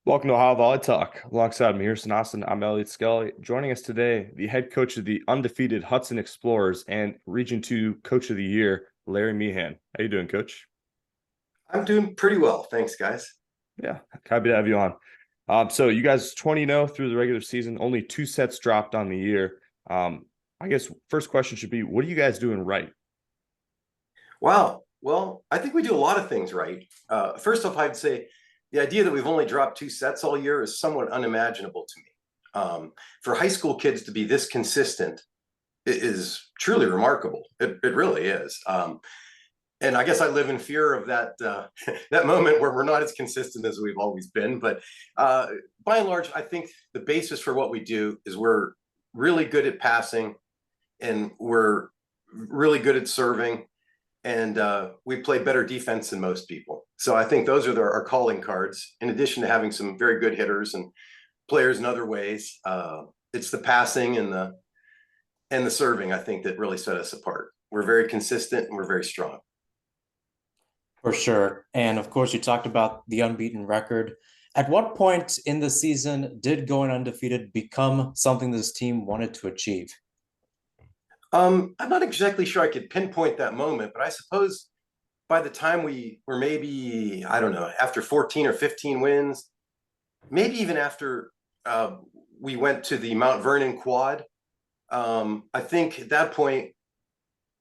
Welcome to Ohio VolleyTalk. Alongside Meehan, I'm Elliot Skelly. Joining us today, the head coach of the undefeated Hudson Explorers and Region 2 Coach of the Year, Larry Meehan. How you doing, Coach? I'm doing pretty well. Thanks, guys. Yeah, happy to have you on. So you guys 20-0 through the regular season, only 2 sets dropped on the year. I guess first question should be, what are you guys doing right? Wow. Well, I think we do a lot of things right. First off, I'd say the idea that we've only dropped 2 sets all year is somewhat unimaginable to me. For high school kids to be this consistent is truly remarkable. It really is. And I guess I live in fear of that that moment where we're not as consistent as we've always been. But by and large, I think the basis for what we do is we're really good at passing and we're really good at serving and we play better defense than most people. So I think those are our calling cards. In addition to having some very good hitters and players in other ways, it's the passing and the serving I think that really set us apart. We're very consistent and we're very strong. For sure. And of course, you talked about the unbeaten record. At what point in the season did going undefeated become something this team wanted to achieve? I'm not exactly sure I could pinpoint that moment, but I suppose by the time we were maybe, I don't know, after 14 or 15 wins, maybe even after we went to the Mount Vernon quad, I think at that point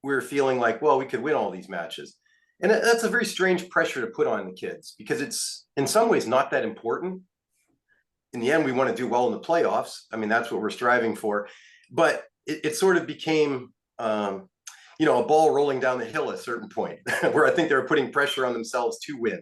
we were feeling like, well, we could win all these matches. And that's a very strange pressure to put on the kids because it's in some ways not that important. In the end, we want to do well in the playoffs. I mean, that's what we're striving for. But it sort of became, a ball rolling down the hill at a certain point where I think they were putting pressure on themselves to win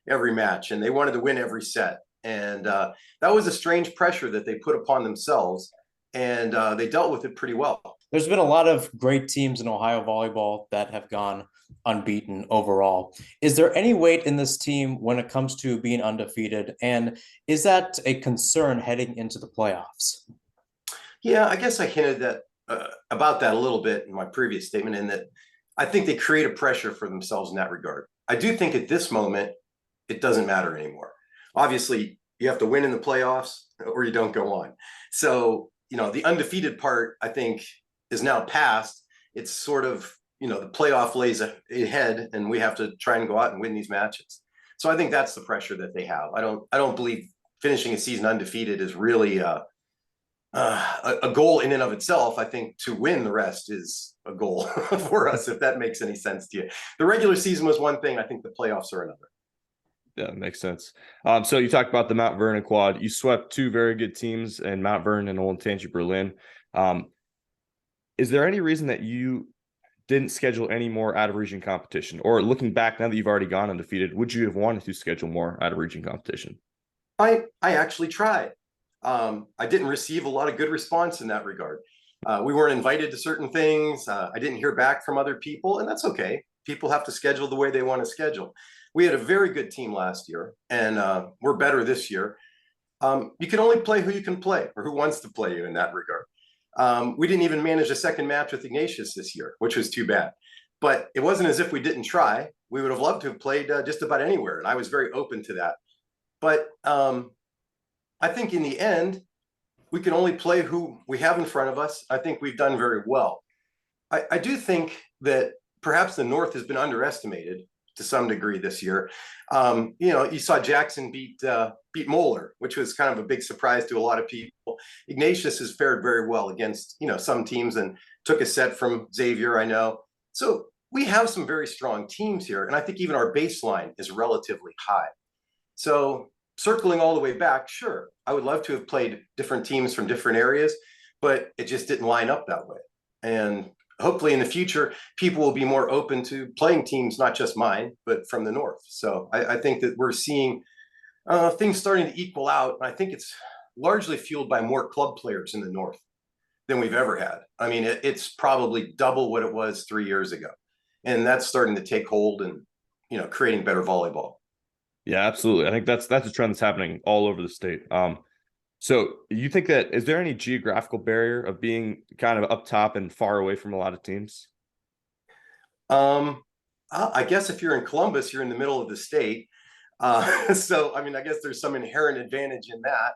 every match. And they wanted to win every set. And that was a strange pressure that they put upon themselves. And they dealt with it pretty well. There's been a lot of great teams in Ohio volleyball that have gone unbeaten overall. Is there any weight in this team when it comes to being undefeated? And is that a concern heading into the playoffs? Yeah, I guess I hinted that about that a little bit in my previous statement, in that I think they create a pressure for themselves in that regard. I do think at this moment, it doesn't matter anymore. Obviously, you have to win in the playoffs or you don't go on. So, the undefeated part, I think, is now past. It's sort of, the playoff lays ahead and we have to try and go out and win these matches. So I think that's the pressure that they have. I don't believe finishing a season undefeated is really a goal in and of itself. I think to win the rest is a goal for us, if that makes any sense to you. The regular season was one thing. I think the playoffs are another. Yeah, that makes sense. So you talked about the Mount Vernon quad. You swept two very good teams in Mount Vernon and Old Tangy Berlin. Is there any reason that you didn't schedule any more out of region competition? Or looking back now that you've already gone undefeated, would you have wanted to schedule more out of region competition? I actually tried. I didn't receive a lot of good response in that regard. We weren't invited to certain things. I didn't hear back from other people, and that's okay. People have to schedule the way they want to schedule. We had a very good team last year, and we're better this year. You can only play who you can play or who wants to play you in that regard. We didn't even manage a second match with Ignatius this year, which was too bad. But it wasn't as if we didn't try. We would have loved to have played just about anywhere, and I was very open to that. But I think in the end, we can only play who we have in front of us. I think we've done very well. I do think that perhaps the North has been underestimated to some degree this year. You saw Jackson beat Moeller, which was kind of a big surprise to a lot of people. Ignatius has fared very well against, some teams and took a set from Xavier, I know. So we have some very strong teams here. And I think even our baseline is relatively high. So circling all the way back, sure, I would love to have played different teams from different areas, but it just didn't line up that way. And hopefully in the future, people will be more open to playing teams, not just mine, but from the North. So I think that we're seeing things starting to equal out. And I think it's largely fueled by more club players in the North than we've ever had. I mean, it's probably double what it was 3 years ago. And that's starting to take hold and, creating better volleyball. Yeah, absolutely. I think that's a trend that's happening all over the state. So you think that is there any geographical barrier of being kind of up top and far away from a lot of teams? I guess if you're in Columbus, you're in the middle of the state. So, I mean, I guess there's some inherent advantage in that.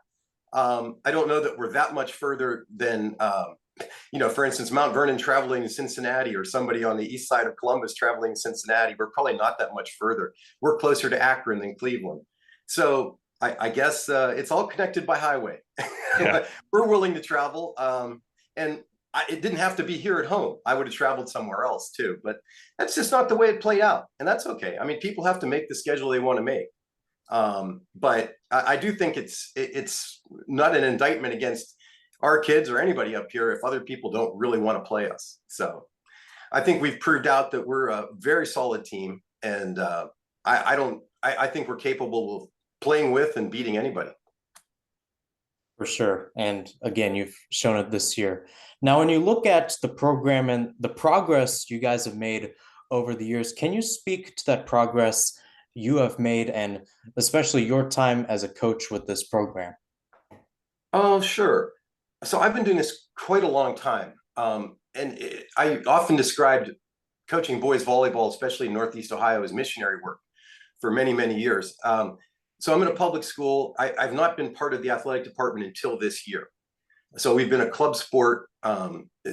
I don't know that we're that much further than, for instance, Mount Vernon traveling to Cincinnati, or somebody on the east side of Columbus traveling to Cincinnati. We're probably not that much further. We're closer to Akron than Cleveland. So I guess it's all connected by highway. Yeah. We're willing to travel. And it didn't have to be here at home. I would have traveled somewhere else too, but that's just not the way it played out. And that's okay. I mean, people have to make the schedule they want to make. But I do think it's not an indictment against our kids or anybody up here if other people don't really want to play us. So I think we've proved out that we're a very solid team, and I think we're capable of playing with and beating anybody. For sure. And again, you've shown it this year. Now, when you look at the program and the progress you guys have made over the years, can you speak to that progress you have made, and especially your time as a coach with this program? Oh, sure. So I've been doing this quite a long time. I often described coaching boys volleyball, especially in Northeast Ohio, as missionary work for many, many years. So I'm in a public school. I've not been part of the athletic department until this year. So we've been a club sport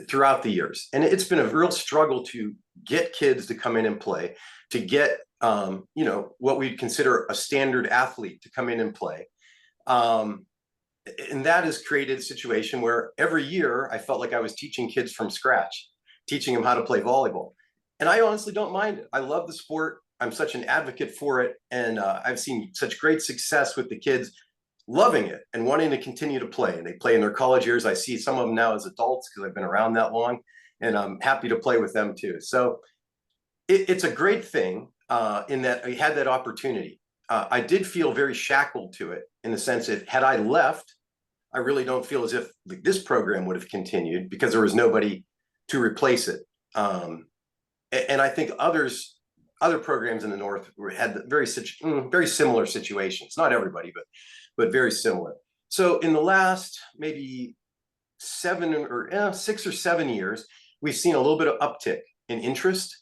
throughout the years. And it's been a real struggle to get kids to come in and play, to get, what we'd consider a standard athlete to come in and play. And that has created a situation where every year I felt like I was teaching kids from scratch, teaching them how to play volleyball. And I honestly don't mind it. I love the sport. I'm such an advocate for it. And I've seen such great success with the kids loving it and wanting to continue to play. And they play in their college years. I see some of them now as adults because I've been around that long, and I'm happy to play with them too. So it's a great thing in that I had that opportunity. I did feel very shackled to it, in the sense that had I left, I really don't feel as if this program would have continued, because there was nobody to replace it. And I think other programs in the North had very similar situations. Not everybody, but very similar. So in the last maybe 6 or 7 years, we've seen a little bit of uptick in interest,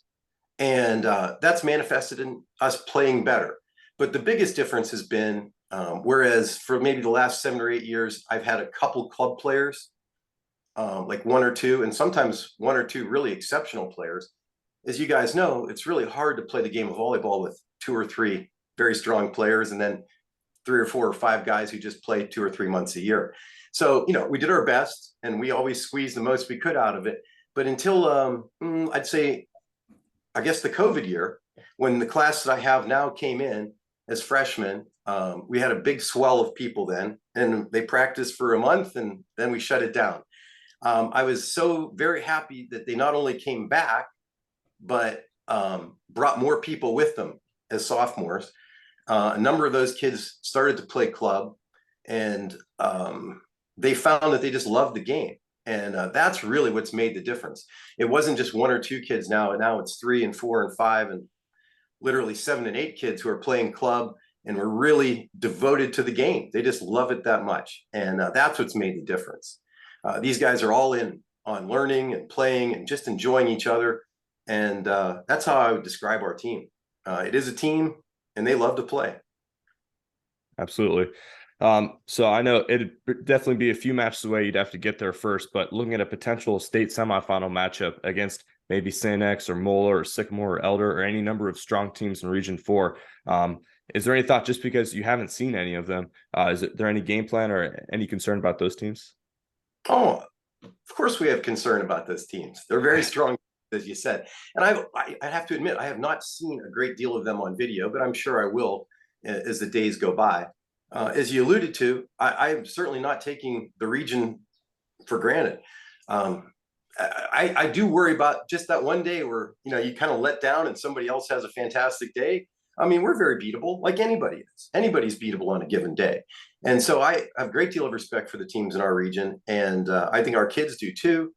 and that's manifested in us playing better. But the biggest difference has been, whereas for maybe the last 7 or 8 years, I've had a couple club players, like 1 or 2, and sometimes 1 or 2 really exceptional players. As you guys know, it's really hard to play the game of volleyball with 2 or 3 very strong players, and then 3 or 4 or 5 guys who just play 2 or 3 months a year. So, we did our best, and we always squeezed the most we could out of it. But until, I'd say, I guess the COVID year, when the class that I have now came in as freshmen, we had a big swell of people then, and they practiced for a month, and then we shut it down. I was so very happy that they not only came back, but brought more people with them as sophomores. A number of those kids started to play club, and they found that they just loved the game. And that's really what's made the difference. It wasn't just 1 or 2 kids now. Now it's 3 and 4 and 5 and literally 7 and 8 kids who are playing club and were really devoted to the game. They just love it that much. And that's what's made the difference. These guys are all in on learning and playing and just enjoying each other. And that's how I would describe our team. It is a team, and they love to play. Absolutely. So I know it'd definitely be a few matches away. You'd have to get there first, but looking at a potential state semifinal matchup against maybe St. X or Moeller or Sycamore or Elder or any number of strong teams in Region 4, is there any thought, just because you haven't seen any of them, is there any game plan or any concern about those teams? Oh, of course we have concern about those teams. They're very strong, as you said. And I have to admit, I have not seen a great deal of them on video, but I'm sure I will as the days go by. As you alluded to, I'm certainly not taking the region for granted. I do worry about just that one day where, you kind of let down and somebody else has a fantastic day. I mean, we're very beatable, like anybody is. Anybody's beatable on a given day. And so I have a great deal of respect for the teams in our region, and I think our kids do too.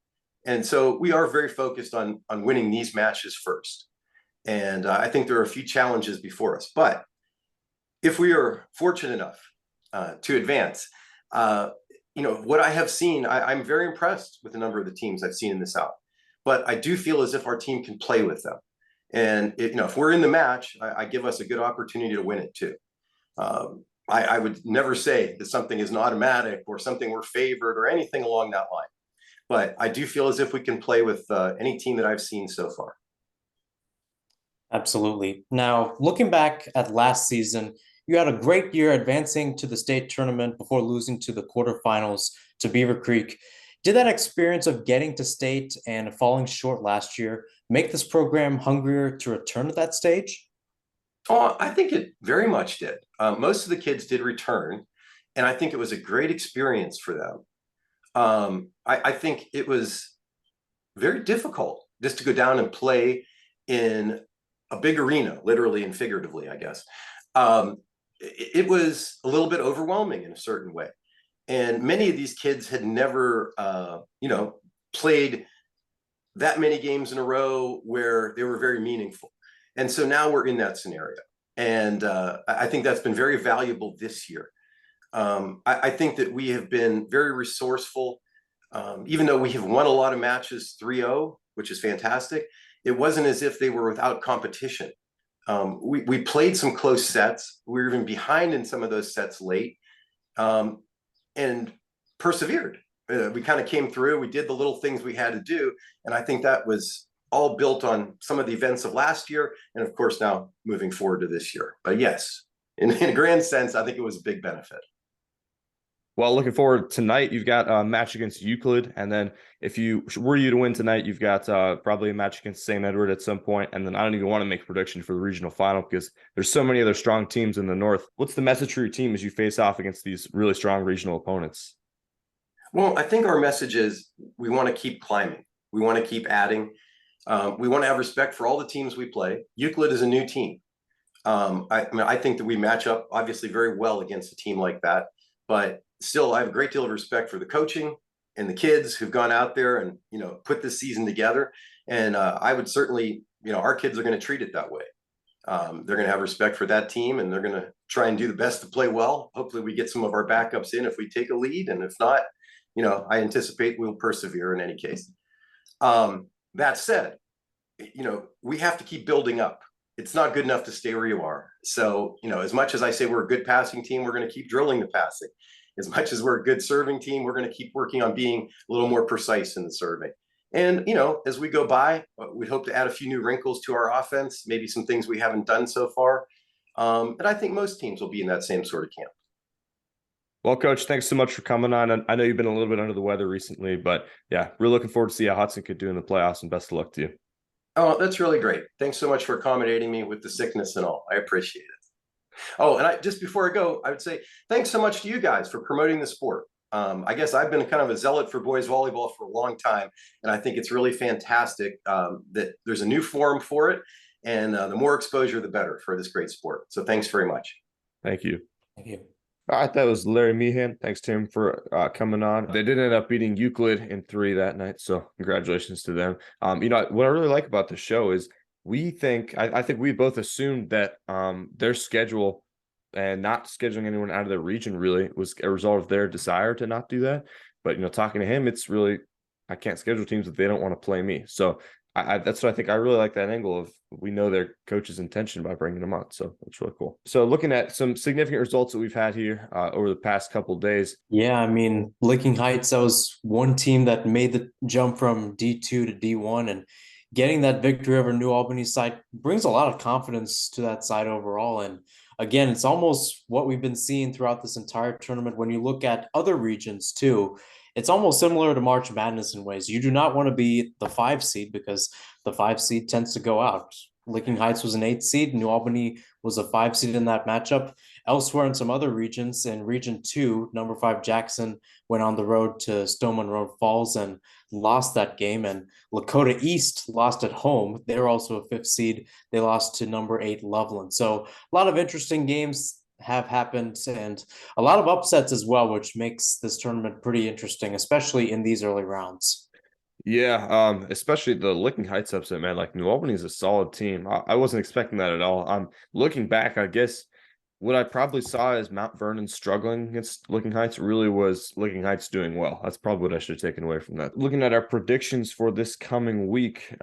And so we are very focused on winning these matches first. And I think there are a few challenges before us. But if we are fortunate enough to advance, what I have seen, I'm very impressed with the number of the teams I've seen in the South. But I do feel as if our team can play with them. And if we're in the match, I give us a good opportunity to win it too. I would never say that something is an automatic or something we're favored or anything along that line. But I do feel as if we can play with any team that I've seen so far. Absolutely. Now, looking back at last season, you had a great year advancing to the state tournament before losing to the quarterfinals to Beaver Creek. Did that experience of getting to state and falling short last year make this program hungrier to return to that stage? Oh, I think it very much did. Most of the kids did return, and I think it was a great experience for them. I think it was very difficult just to go down and play in a big arena, literally and figuratively, I guess. It was a little bit overwhelming in a certain way. And many of these kids had never, played that many games in a row where they were very meaningful. And so now we're in that scenario. And I think that's been very valuable this year. I think that we have been very resourceful. Even though we have won a lot of matches 3-0, which is fantastic, it wasn't as if they were without competition. We played some close sets. We were even behind in some of those sets late, and persevered. We kind of came through. We did the little things we had to do. And I think that was all built on some of the events of last year. And of course, now moving forward to this year. But yes, in a grand sense, I think it was a big benefit. Well, looking forward tonight, you've got a match against Euclid. And then if you were you to win tonight, you've got probably a match against St. Edward at some point. And then I don't even want to make a prediction for the regional final because there's so many other strong teams in the North. What's the message for your team as you face off against these really strong regional opponents? Well, I think our message is we want to keep climbing. We want to keep adding. We want to have respect for all the teams we play. Euclid is a new team. I think that we match up obviously very well against a team like that. But still, I have a great deal of respect for the coaching and the kids who've gone out there and, put this season together. And I would certainly, our kids are going to treat it that way. They're going to have respect for that team, and they're going to try and do the best to play well. Hopefully we get some of our backups in if we take a lead. And if not, I anticipate we'll persevere in any case. That said, we have to keep building up. It's not good enough to stay where you are. So, as much as I say we're a good passing team, we're going to keep drilling the passing. As much as we're a good serving team, we're going to keep working on being a little more precise in the serving. And, as we go by, we hope to add a few new wrinkles to our offense, maybe some things we haven't done so far. And I think most teams will be in that same sort of camp. Well, Coach, thanks so much for coming on. I know you've been a little bit under the weather recently, but yeah, we're looking forward to see how Hudson could do in the playoffs, and best of luck to you. Oh, that's really great. Thanks so much for accommodating me with the sickness and all. I appreciate it. Oh, and just before I go, I would say thanks so much to you guys for promoting the sport. I guess I've been kind of a zealot for boys volleyball for a long time, and I think it's really fantastic that there's a new forum for it, and the more exposure, the better for this great sport. So thanks very much. Thank you. Thank you. All right, that was Larry Meehan. Thanks to him for coming on. They did end up beating Euclid in 3 that night, so congratulations to them. What I really like about the show is I think we both assumed that their schedule and not scheduling anyone out of their region really was a result of their desire to not do that. But talking to him, it's really I can't schedule teams if they don't want to play me. So that's what I think. I really like that angle of we know their coach's intention by bringing them on. So that's really cool. So looking at some significant results that we've had here over the past couple of days. Yeah, I mean, Licking Heights, that was one team that made the jump from D2 to D1, and getting that victory over New Albany side brings a lot of confidence to that side overall. And again, it's almost what we've been seeing throughout this entire tournament. When you look at other regions too, it's almost similar to March Madness in ways. You do not want to be the 5 seed because the 5 seed tends to go out. Licking Heights was an 8 seed. New Albany was a 5 seed in that matchup. Elsewhere in some other regions, in Region 2, number 5 Jackson went on the road to Stoneman Road Falls and lost that game. And Lakota East lost at home. They're also a 5th seed. They lost to number 8 Loveland. So a lot of interesting games have happened and a lot of upsets as well, which makes this tournament pretty interesting, especially in these early rounds. Yeah, especially the Licking Heights upset, man. Like New Albany is a solid team. I wasn't expecting that at all. Looking back, I guess what I probably saw as Mount Vernon struggling against Licking Heights really was Licking Heights doing well. That's probably what I should have taken away from that. Looking at our predictions for this coming week,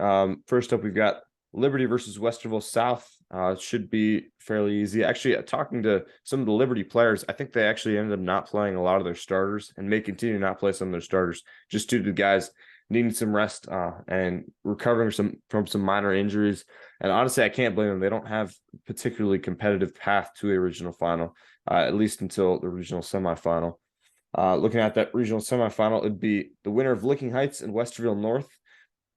first up, we've got Liberty versus Westerville South. It should be fairly easy. Actually, talking to some of the Liberty players, I think they actually ended up not playing a lot of their starters and may continue to not play some of their starters just due to the guys needing some rest and recovering from some minor injuries. And honestly, I can't blame them. They don't have particularly competitive path to a regional final, at least until the regional semifinal. Looking at that regional semifinal, it'd be the winner of Licking Heights and Westerville North.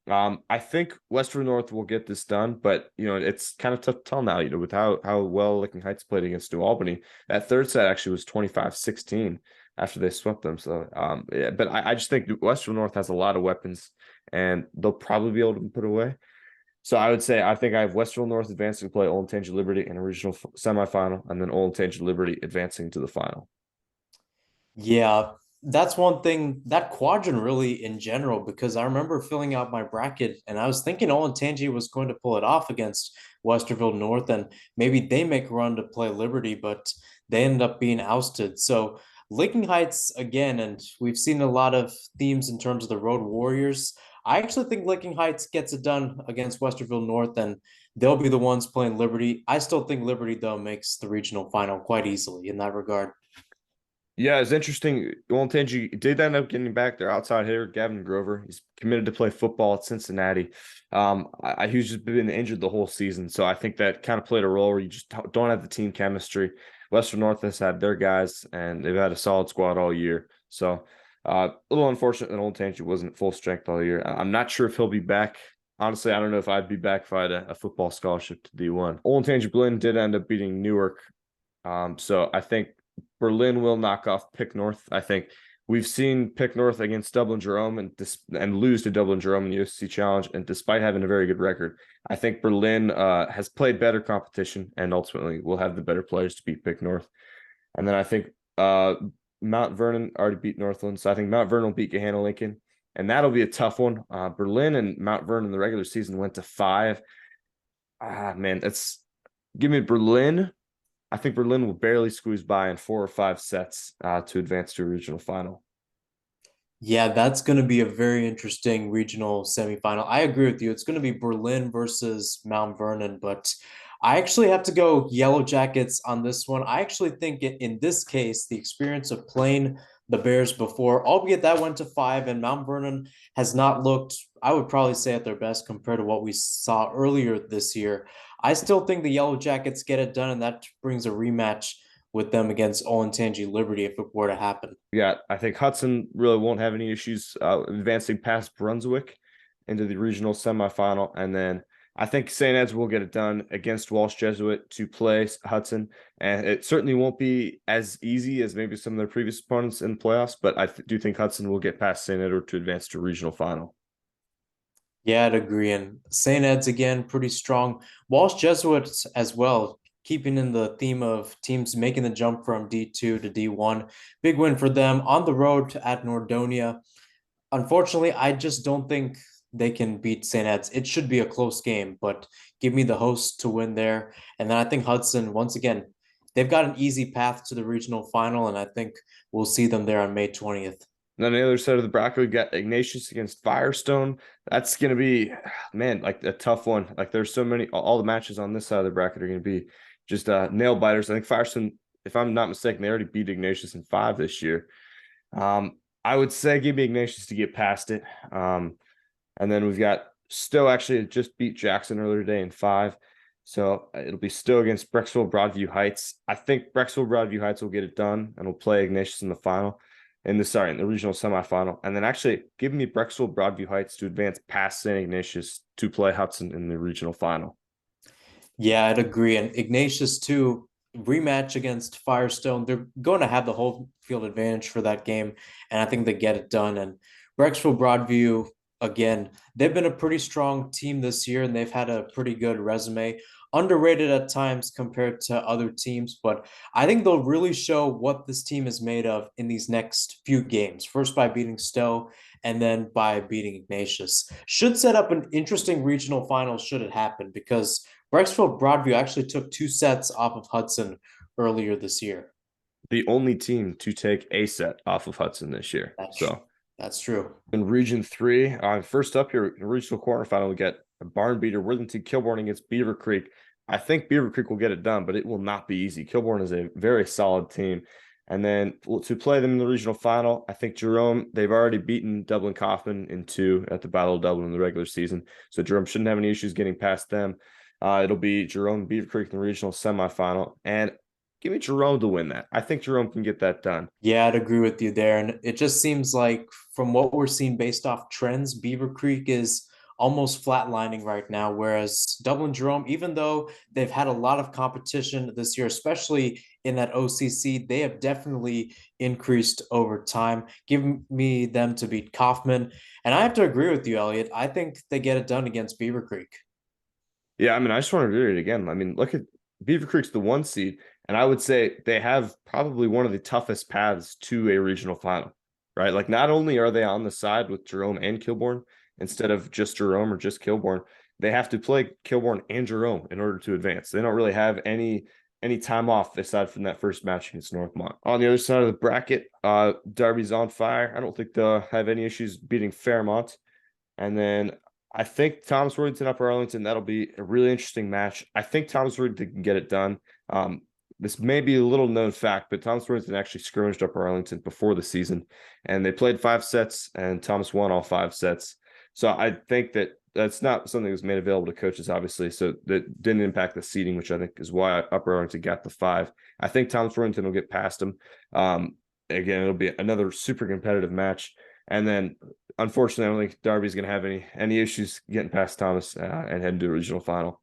I think Westerville North will get this done, but it's kind of tough to tell now, with how well Licking Heights played against New Albany. That third set actually was 25-16 after they swept them. So yeah, but I just think Westerville North has a lot of weapons and they'll probably be able to put away. So I would say I think I have Westerville North advancing to play Olentangy Liberty in a regional semifinal, and then Olentangy Liberty advancing to the final. Yeah, that's one thing, that quadrant really in general, because I remember filling out my bracket and I was thinking Olentangy was going to pull it off against Westerville North and maybe they make a run to play Liberty, but they ended up being ousted. So Licking Heights again, and we've seen a lot of themes in terms of the Road Warriors. I actually think Licking Heights gets it done against Westerville North and they'll be the ones playing Liberty. I still think Liberty, though, makes the regional final quite easily in that regard. Yeah, it's interesting. Olentangy did end up getting back their outside hitter, Gavin Grover. He's committed to play football at Cincinnati. He's just been injured the whole season, so I think that kind of played a role where you just don't have the team chemistry. Western North has had their guys, and they've had a solid squad all year. So a little unfortunate that Olentangy wasn't full strength all year. I'm not sure if he'll be back. Honestly, I don't know if I'd be back if I had a football scholarship to D1. Olentangy Berlin did end up beating Newark. So I think Berlin will knock off Pick North. I think we've seen Pick North against Dublin Jerome and lose to Dublin Jerome in the USC Challenge. And despite having a very good record, I think Berlin has played better competition and ultimately will have the better players to beat Pick North. And then I think Mount Vernon already beat Northland. So I think Mount Vernon will beat Gahanna Lincoln. And that'll be a tough one. Berlin and Mount Vernon in the regular season went to 5. Man, give me Berlin. I think Berlin will barely squeeze by in 4 or 5 sets to advance to a regional final. Yeah, that's going to be a very interesting regional semifinal. I agree with you. It's going to be Berlin versus Mount Vernon, but I actually have to go Yellow Jackets on this one. I actually think in this case, the experience of playing the Bears before, albeit that went to 5, and Mount Vernon has not looked, I would probably say, at their best compared to what we saw earlier this year. I still think the Yellow Jackets get it done, and that brings a rematch with them against Olentangy Liberty if it were to happen. Yeah, I think Hudson really won't have any issues advancing past Brunswick into the regional semifinal. And then I think St. Ed's will get it done against Walsh Jesuit to play Hudson. And it certainly won't be as easy as maybe some of their previous opponents in the playoffs, but I do think Hudson will get past St. Edward to advance to regional final. Yeah, I'd agree. And St. Ed's, again, pretty strong. Walsh Jesuits as well, keeping in the theme of teams making the jump from D2 to D1. Big win for them on the road at Nordonia. Unfortunately, I just don't think they can beat St. Ed's. It should be a close game, but give me the hosts to win there. And then I think Hudson, once again, they've got an easy path to the regional final, and I think we'll see them there on May 20th. And then on the other side of the bracket, we got Ignatius against Firestone. That's going to be, man, like a tough one. Like there's so many, all the matches on this side of the bracket are going to be just nail biters. I think Firestone, if I'm not mistaken, they already beat Ignatius in 5 this year. I would say give me Ignatius to get past it. And then we've got Stowe actually just beat Jackson earlier today in 5. So it'll be Stowe against Brecksville Broadview Heights. I think Brecksville Broadview Heights will get it done and will play Ignatius in the final. In the regional semifinal. And then actually give me Brecksville Broadview Heights to advance past St. Ignatius to play Hudson in the regional final. Yeah, I'd agree. And Ignatius, too, rematch against Firestone. They're going to have the whole field advantage for that game. And I think they get it done. And Brecksville Broadview, again, they've been a pretty strong team this year and they've had a pretty good resume. Underrated at times compared to other teams, but I think they'll really show what this team is made of in these next few games. First by beating Stowe and then by beating Ignatius. Should set up an interesting regional final should it happen, because Brecksville Broadview actually took 2 sets off of Hudson earlier this year. The only team to take a set off of Hudson this year. That's true. In Region 3, first up here, in regional quarterfinal, we get a barn beater, Worthington Kilbourne against Beaver Creek. I think Beaver Creek will get it done, but it will not be easy. Kilbourne is a very solid team. And then to play them in the regional final, I think Jerome, they've already beaten Dublin Kaufman in 2 at the Battle of Dublin in the regular season. So Jerome shouldn't have any issues getting past them. It'll be Jerome and Beaver Creek in the regional semifinal. And give me Jerome to win that. I think Jerome can get that done. Yeah, I'd agree with you there. And it just seems like from what we're seeing based off trends, Beaver Creek is almost flatlining right now. Whereas Dublin Jerome, even though they've had a lot of competition this year, especially in that OCC, they have definitely increased over time. Give me them to beat Kaufman. And I have to agree with you, Elliot. I think they get it done against Beaver Creek. Yeah, I mean, I just want to read it again. I mean, look at Beaver Creek's the 1 seed, and I would say they have probably one of the toughest paths to a regional final, right? Like, not only are they on the side with Jerome and Kilbourne instead of just Jerome or just Kilbourne, they have to play Kilbourne and Jerome in order to advance. They don't really have any time off aside from that first match against Northmont. On the other side of the bracket, Derby's on fire. I don't think they'll have any issues beating Fairmont. And then I think Thomas Worthington Upper Arlington, that'll be a really interesting match. I think Thomas Worthington can get it done. This may be a little known fact, but Thomas Worthington actually scrimmaged Upper Arlington before the season, and they played 5 sets, and Thomas won all 5 sets. So I think that that's not something that was made available to coaches, obviously. So that didn't impact the seeding, which I think is why Upper Arlington got the 5. I think Thomas Worthington will get past them. Again, it'll be another super competitive match. And then, unfortunately, I don't think Darby's going to have any issues getting past Thomas and heading to a regional final.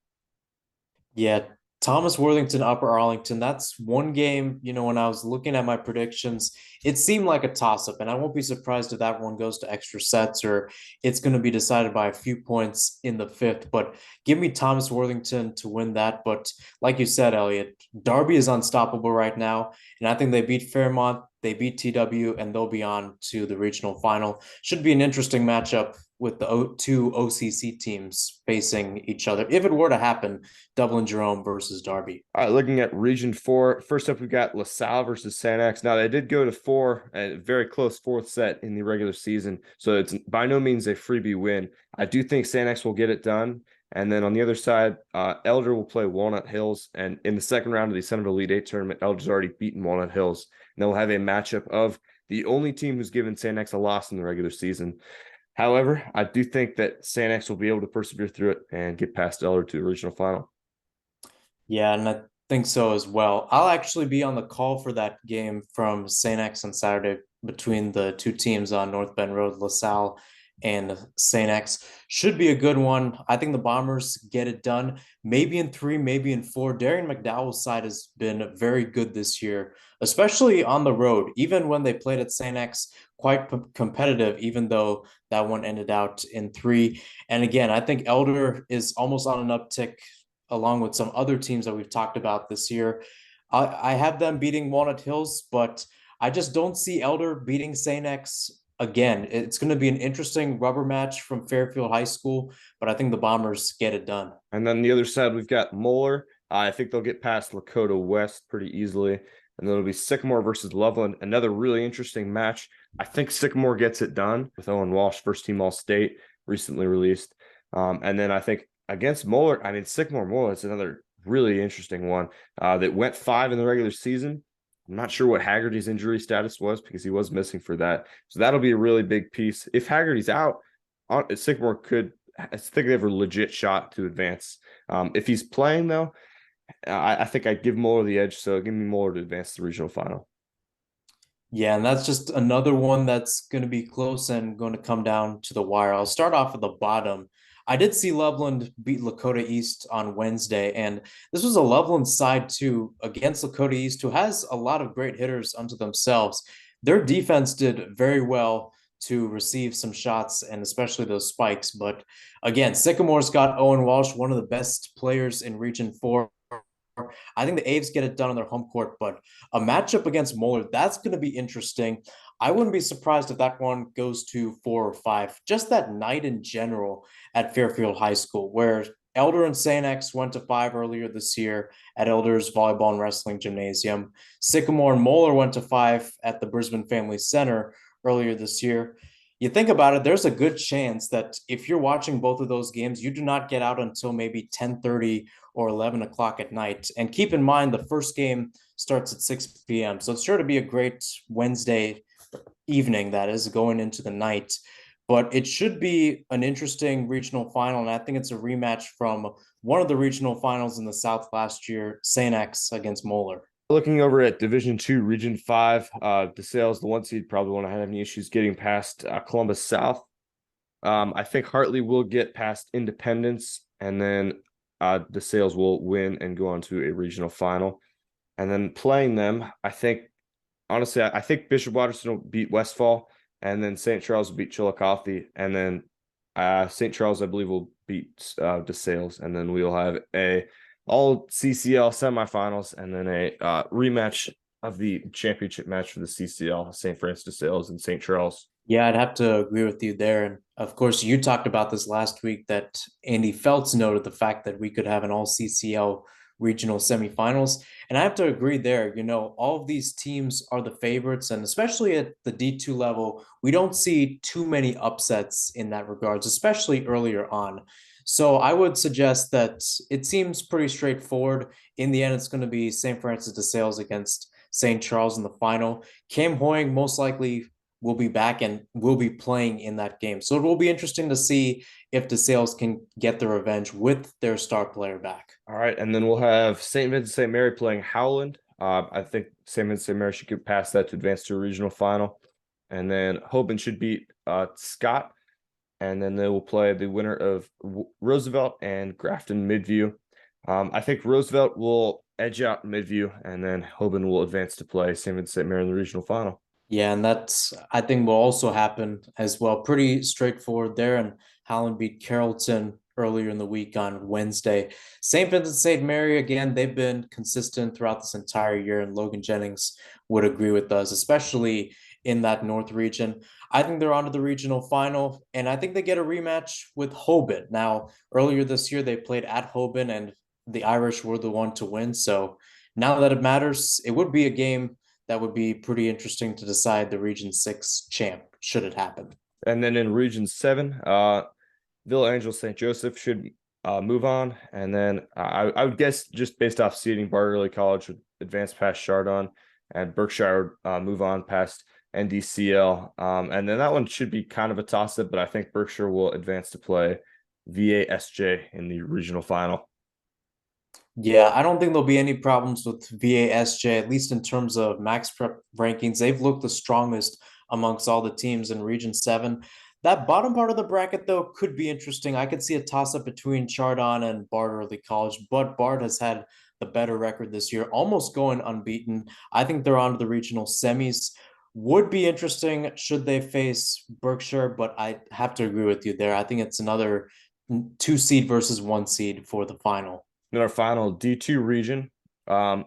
Yeah, Thomas Worthington, Upper Arlington. That's one game, when I was looking at my predictions, it seemed like a toss-up, and I won't be surprised if that one goes to extra sets or it's going to be decided by a few points in the 5th. But give me Thomas Worthington to win that. But like you said, Elliot, Darby is unstoppable right now, and I think they beat Fairmont, they beat TW, and they'll be on to the regional final. Should be an interesting matchup with the 2 OCC teams facing each other. If it were to happen, Dublin Jerome versus Darby. All right, looking at Region 4. First up, we've got LaSalle versus St. X. Now, they did go to 4, a very close 4th set in the regular season, so it's by no means a freebie win. I do think St. X will get it done. And then on the other side, Elder will play Walnut Hills. And in the second round of the Centerville Elite 8 tournament, Elder's already beaten Walnut Hills. And they'll have a matchup of the only team who's given St. X a loss in the regular season. However, I do think that St. X will be able to persevere through it and get past Elder to the regional final. Yeah, and I think so as well. I'll actually be on the call for that game from St. X on Saturday between the 2 teams on North Bend Road, LaSalle and St. X. Should be a good one. I think the Bombers get it done. Maybe in 3, maybe in 4. Darian McDowell's side has been very good this year, especially on the road. Even when they played at St. X, quite competitive, even though that one ended out in 3. And again, I think Elder is almost on an uptick along with some other teams that we've talked about this year. I have them beating Walnut Hills, but I just don't see Elder beating St. X again. It's going to be an interesting rubber match from Fairfield High School, but I think the Bombers get it done. And then the other side, we've got Moeller. I think they'll get past Lakota West pretty easily. And then it'll be Sycamore versus Loveland. Another really interesting match. I think Sycamore gets it done with Owen Walsh, first team All-State, recently released. And then I think against Moeller, I mean, Sycamore Moeller is another really interesting one that went 5 in the regular season. I'm not sure what Haggerty's injury status was because he was missing for that. So that'll be a really big piece. If Haggerty's out, Sycamore could, I think they have a legit shot to advance. If he's playing, though, I think I'd give Moeller the edge. So give me Moeller to advance to the regional final. Yeah, and that's just another one that's going to be close and going to come down to the wire. I'll start off at the bottom. I did see Loveland beat Lakota East on Wednesday, and this was a Loveland side too against Lakota East, who has a lot of great hitters unto themselves. Their defense did very well to receive some shots and especially those spikes. But again, Sycamore's got Owen Walsh, one of the best players in Region 4. I think the Aves get it done on their home court, but a matchup against Moeller, that's going to be interesting. I wouldn't be surprised if that one goes to 4 or 5. Just that night in general at Fairfield High School, where Elder and St. X went to 5 earlier this year at Elder's Volleyball and Wrestling Gymnasium. Sycamore and Moeller went to 5 at the Brisbane Family Center earlier this year. You think about it, there's a good chance that if you're watching both of those games, you do not get out until maybe 10:30 or 11 o'clock at night. And keep in mind, the first game starts at 6 p.m. So it's sure to be a great Wednesday evening that is going into the night. But it should be an interesting regional final. And I think it's a rematch from one of the regional finals in the South last year, St. X against Moeller. Looking over at Division Two, Region 5, DeSales, the one seed, probably won't have any issues getting past Columbus South. I think Hartley will get past Independence, and then DeSales will win and go on to a regional final. And then playing them, I think, honestly, I think Bishop Watterson will beat Westfall, and then St. Charles will beat Chillicothe, and then St. Charles, I believe, will beat DeSales, and then we'll have a all CCL semifinals, and then a rematch of the championship match for the CCL, St. Francis DeSales and St. Charles. Yeah, I'd have to agree with you there. And of course, you talked about this last week that Andy Feltz noted the fact that we could have an all CCL regional semifinals. And I have to agree there. You know, all of these teams are the favorites, and especially at the D2 level, we don't see too many upsets in that regards, especially earlier on. So I would suggest that it seems pretty straightforward. In the end, it's going to be St. Francis de Sales against St. Charles in the final. Cam Hoying most likely will be back and will be playing in that game. So it will be interesting to see if DeSales can get the revenge with their star player back. All right, and then we'll have St. Vincent St. Mary playing Howland. I think St. Vincent St. Mary should get past that to advance to a regional final. And then Hoban should beat Scott. And then they will play the winner of Roosevelt and Grafton Midview. I think Roosevelt will edge out Midview, and then Hoban will advance to play St. Vincent St. Mary in the regional final. Yeah, and that's, I think, will also happen as well. Pretty straightforward there. And Howland beat Carrollton earlier in the week on Wednesday. St. Vincent St. Mary, again, they've been consistent throughout this entire year, and Logan Jennings would agree with us, especially in that North region. I think they're on to the regional final, and I think they get a rematch with Hoban. Now, earlier this year, they played at Hoban, and the Irish were the one to win. So now that it matters, it would be a game that would be pretty interesting to decide the Region 6 champ, should it happen. And then in Region 7, Villa Angel St. Joseph should move on. And then I would guess, just based off seeding, Barter Early College would advance past Chardon, and Berkshire would move on past NDCL. And then that one should be kind of a toss-up, but I think Berkshire will advance to play VASJ in the regional final. Yeah, I don't think there'll be any problems with VASJ, at least in terms of max prep rankings. They've looked the strongest amongst all the teams in Region 7. That bottom part of the bracket, though, could be interesting. I could see a toss-up between Chardon and Bard Early College, but Bard has had the better record this year, almost going unbeaten. I think they're on to the regional semis. Would be interesting should they face Berkshire, but I have to agree with you there. I think it's another 2 seed versus 1 seed for the final. In our final D2 region, I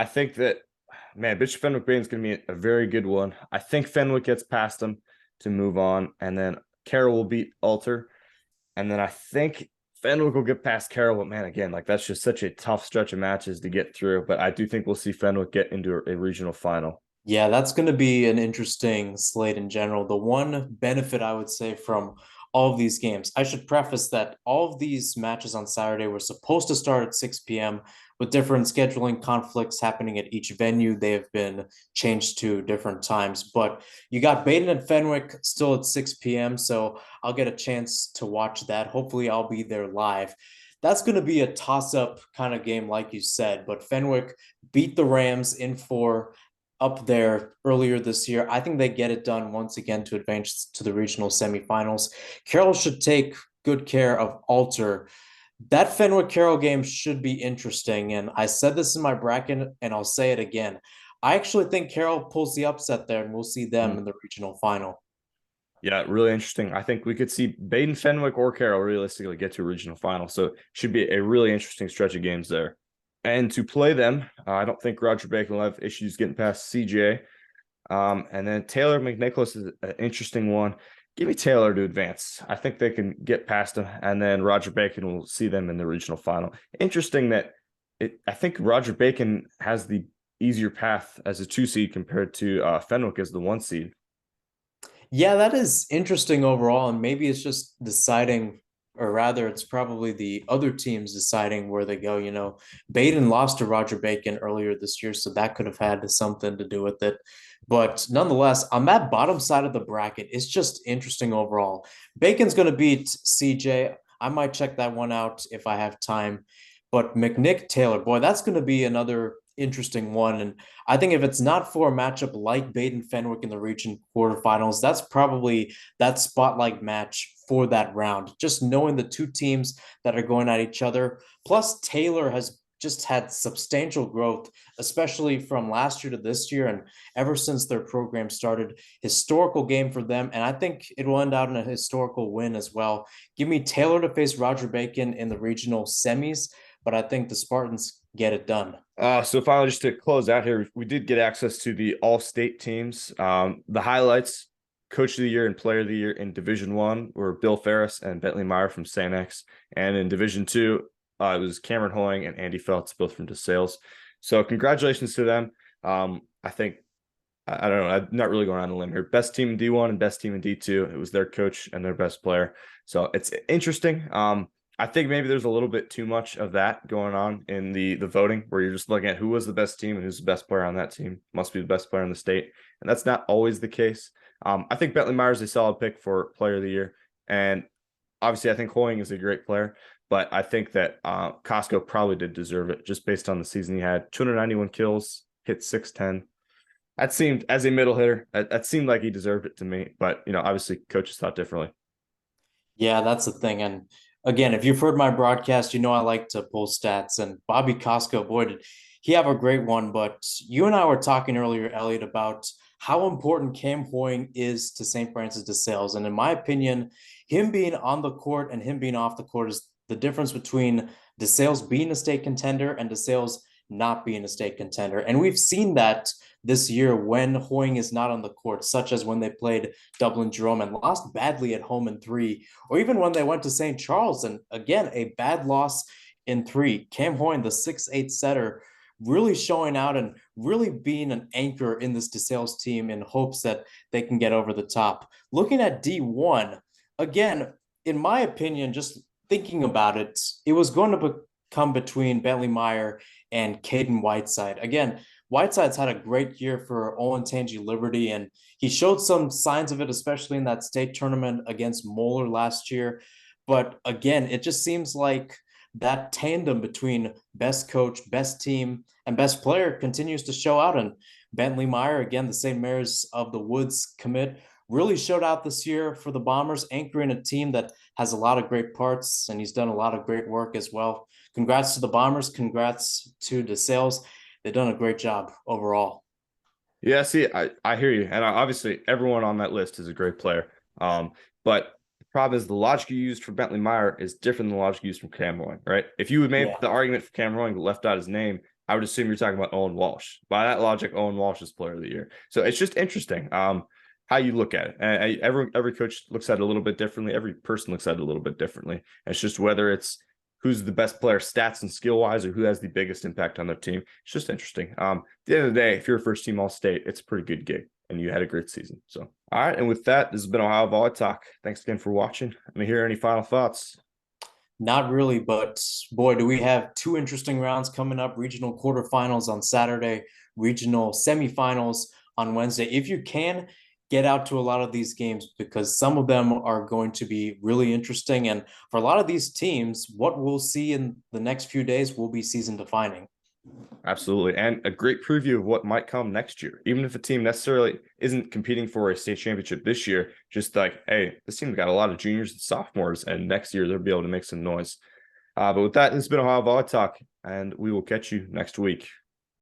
think that, man, Bishop Fenwick Bain is going to be a very good one. I think Fenwick gets past them to move on, and then Carroll will beat Alter, and then I think Fenwick will get past Carroll. But man, again, like, that's just such a tough stretch of matches to get through. But I do think we'll see Fenwick get into a regional final. Yeah, that's going to be an interesting slate in general. The one benefit I would say from all of these games, I should preface that all of these matches on Saturday were supposed to start at 6 p.m. with different scheduling conflicts happening at each venue. They have been changed to different times, but you got Baden and Fenwick still at 6 p.m. So I'll get a chance to watch that. Hopefully I'll be there live. That's going to be a toss-up kind of game, like you said, but Fenwick beat the Rams in 4 up there earlier this year. I think they get it done once again to advance to the regional semifinals. Carroll should take good care of Alter. That Fenwick Carroll game should be interesting. And I said this in my bracket, and I'll say it again. I actually think Carroll pulls the upset there, and we'll see them in the regional final. Yeah, really interesting. I think we could see Baden, Fenwick, or Carroll realistically get to a regional final. So it should be a really interesting stretch of games there. And to play them, I don't think Roger Bacon will have issues getting past CJ. And then Taylor McNicholas is an interesting one. Give me Taylor to advance. I think they can get past him, and then Roger Bacon will see them in the regional final. Interesting that I think Roger Bacon has the easier path as a 2 seed compared to Fenwick as the 1 seed. Yeah, that is interesting overall, and maybe it's just deciding, or rather, it's probably the other teams deciding where they go. Baden lost to Roger Bacon earlier this year, so that could have had something to do with it. But nonetheless, on that bottom side of the bracket, it's just interesting overall. Bacon's going to beat CJ. I might check that one out if I have time. But McNick Taylor, boy, that's going to be another interesting one. And I think if it's not for a matchup like Baden Fenwick in the region quarterfinals, that's probably that spotlight match for that round. Just knowing the two teams that are going at each other. Plus, Taylor has just had substantial growth, especially from last year to this year. And ever since their program started, historical game for them. And I think it will end out in a historical win as well. Give me Taylor to face Roger Bacon in the regional semis, but I think the Spartans get it done. So finally, just to close out here, we did get access to the all-state teams. The highlights: Coach of the Year and Player of the Year in Division I were Bill Ferris and Bentley Meyer from St. X, and in Division II, it was Cameron Hoying and Andy Feltz, both from DeSales. So congratulations to them. I think I don't know. I'm not really going on a limb here. Best team in D1 and best team in D2. It was their coach and their best player. So it's interesting. I think maybe there's a little bit too much of that going on in the voting, where you're just looking at who was the best team and who's the best player on that team. Must be the best player in the state, and that's not always the case. I think Bentley Myers is a solid pick for Player of the Year, and obviously I think Hoying is a great player, but I think that Costco probably did deserve it just based on the season he had. 291 kills, hit 610. That seemed, as a middle hitter, that seemed like he deserved it to me. But obviously coaches thought differently. Yeah, that's the thing. And again, if you've heard my broadcast, I like to pull stats. And Bobby Costco, boy, did he have a great one. But you and I were talking earlier, Elliot, about how important Cam Hoying is to St. Francis de Sales. And in my opinion, him being on the court and him being off the court is the difference between de Sales being a state contender and de Sales not being a state contender. And we've seen that this year when Hoying is not on the court, such as when they played Dublin Jerome and lost badly at home in 3, or even when they went to St. Charles and again, a bad loss in 3. Cam Hoying, the 6'8" setter, really showing out and really being an anchor in this DeSales team in hopes that they can get over the top. Looking at D1, again, in my opinion, just thinking about it, it was going to come between Bentley Meyer and Caden Whiteside. Again, Whiteside's had a great year for Olentangy Liberty, and he showed some signs of it, especially in that state tournament against Moeller last year. But again, it just seems like that tandem between best coach, best team, and best player continues to show out. And Bentley Meyer, again, the St. Mary's of the Woods commit, really showed out this year for the Bombers, anchoring a team that has a lot of great parts, and he's done a lot of great work as well. Congrats to the Bombers. Congrats to DeSales. They've done a great job overall. Yeah, see, I hear you. And obviously everyone on that list is a great player. But the problem is the logic you used for Bentley Meyer is different than the logic used from Cam Hoying, right? If you had made the argument for Cam Hoying but left out his name, I would assume you're talking about Owen Walsh. By that logic, Owen Walsh is player of the year. So it's just interesting how you look at it. And every coach looks at it a little bit differently. Every person looks at it a little bit differently. And it's just whether it's who's the best player stats and skill wise, or who has the biggest impact on their team. It's just interesting. At the end of the day, if you're a first team all state, it's a pretty good gig and you had a great season. So, all right. And with that, this has been Ohio VolleyTalk. Thanks again for watching. Let me hear any final thoughts. Not really, but boy, do we have 2 interesting rounds coming up. Regional quarterfinals on Saturday, regional semifinals on Wednesday. If you can, get out to a lot of these games because some of them are going to be really interesting. And for a lot of these teams, what we'll see in the next few days will be season defining. Absolutely. And a great preview of what might come next year. Even if a team necessarily isn't competing for a state championship this year, just like, hey, this team's got a lot of juniors and sophomores, and next year they'll be able to make some noise. But with that, this has been Ohio VolleyTalk, and we will catch you next week.